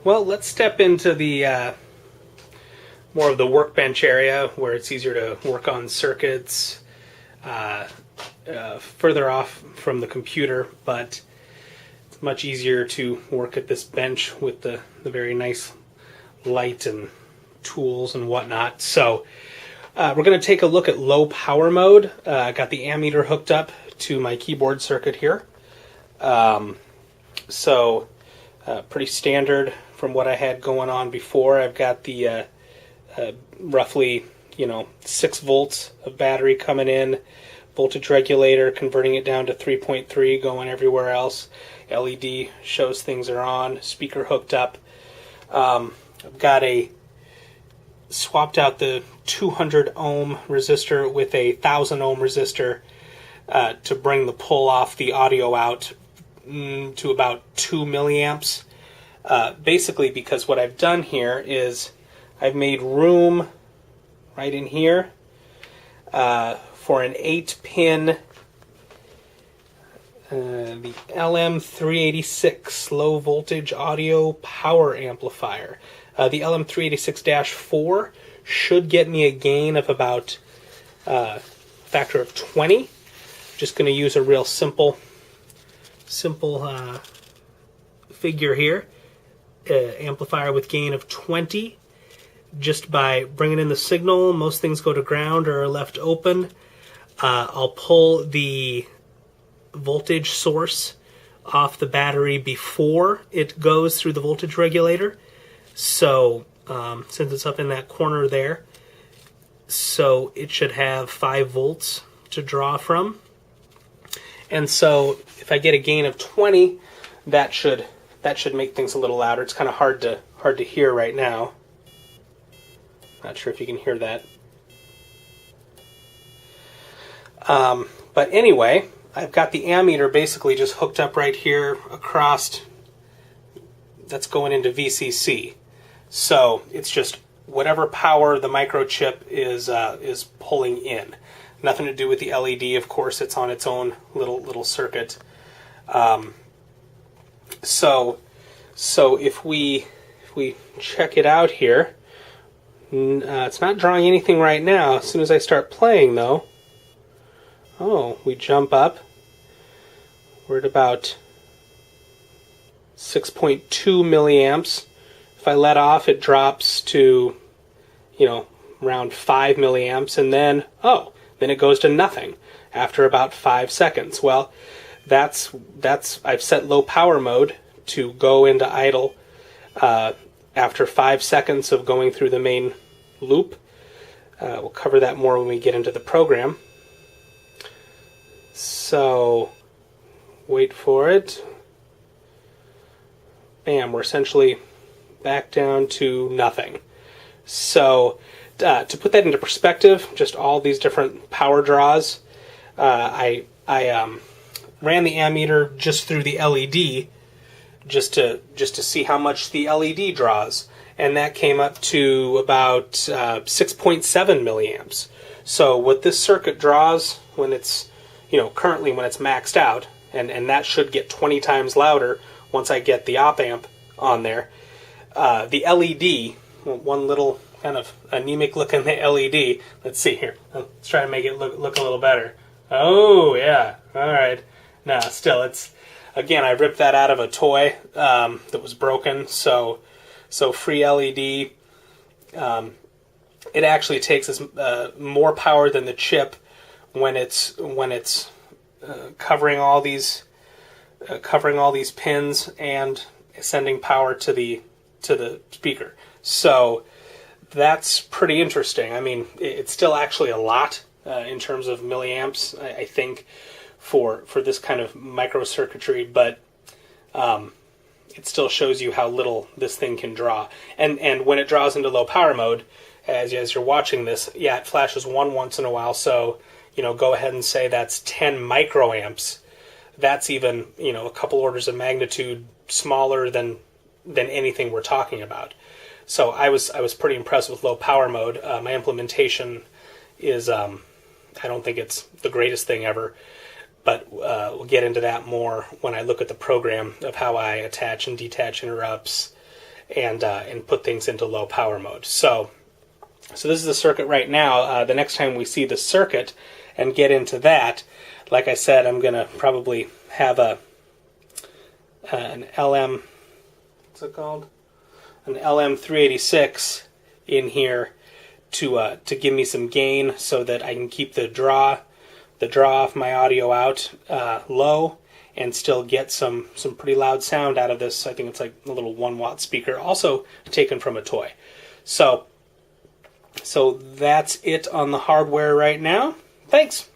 Well, let's step into the more of the workbench area where it's easier to work on circuits further off from the computer, but it's much easier to work at this bench with the very nice light and tools and whatnot. So we're going to take a look at low power mode. I got the ammeter hooked up to my keyboard circuit here. Pretty standard from what I had going on before. I've got the roughly 6 volts of battery coming in, voltage regulator converting it down to 3.3, going everywhere else. LED shows things are on, speaker hooked up. I've got swapped out the 200 ohm resistor with a 1000 ohm resistor to bring the pull off the audio out to about 2 milliamps. Basically because what I've done here is I've made room right in here for an 8-pin the LM386 low voltage audio power amplifier. The LM386-4 should get me a gain of about a factor of 20. Just going to use a real simple figure here. Amplifier with gain of 20. Just by bringing in the signal, most things go to ground or are left open. I'll pull the voltage source off the battery before it goes through the voltage regulator. So since it's up in that corner there, so it should have 5 volts to draw from. And so if I get a gain of 20, that should make things a little louder. It's kind of hard to hear right now. Not sure if you can hear that. But anyway, I've got the ammeter basically just hooked up right here across. That's going into VCC. So it's just whatever power the microchip is pulling in. Nothing to do with the LED, of course. It's on its own little circuit. So if we check it out here, it's not drawing anything right now. As soon as I start playing, though, we jump up. We're at about 6.2 milliamps. If I let off, it drops to, around 5 milliamps, and then it goes to nothing after about 5 seconds. Well, that's I've set low power mode to go into idle after 5 seconds of going through the main loop. We'll cover that more when we get into the program. So, wait for it. Bam, we're essentially back down to nothing. So, to put that into perspective, just all these different power draws, I ran the ammeter just through the LED just to see how much the LED draws, and that came up to about 6.7 milliamps. So what this circuit draws when it's currently when it's maxed out, and that should get 20 times louder once I get the op amp on there. The LED, one little kind of anemic looking LED. Let's see here. Let's try to make it look a little better. Oh yeah, all right. No, still it's. Again, I ripped that out of a toy that was broken, so free LED. It actually takes more power than the chip when it's covering all these pins and sending power to the speaker. So that's pretty interesting. I mean, it's still actually a lot in terms of milliamps, I think, for this kind of microcircuitry, but it still shows you how little this thing can draw. And when it draws into low power mode, as you're watching this, it flashes once in a while, so go ahead and say that's 10 microamps. That's even a couple orders of magnitude smaller than anything we're talking about. So I was pretty impressed with low power mode. My implementation is I don't think it's the greatest thing ever, but we'll get into that more when I look at the program of how I attach and detach interrupts and put things into low power mode. So this is the circuit right now. The next time we see the circuit and get into that, like I said, I'm going to probably have an LM, what's it called? An LM386 in here to give me some gain so that I can keep the draw off my audio out low and still get some pretty loud sound out of this. I think it's like a little 1-watt speaker, also taken from a toy. So that's it on the hardware right now. Thanks.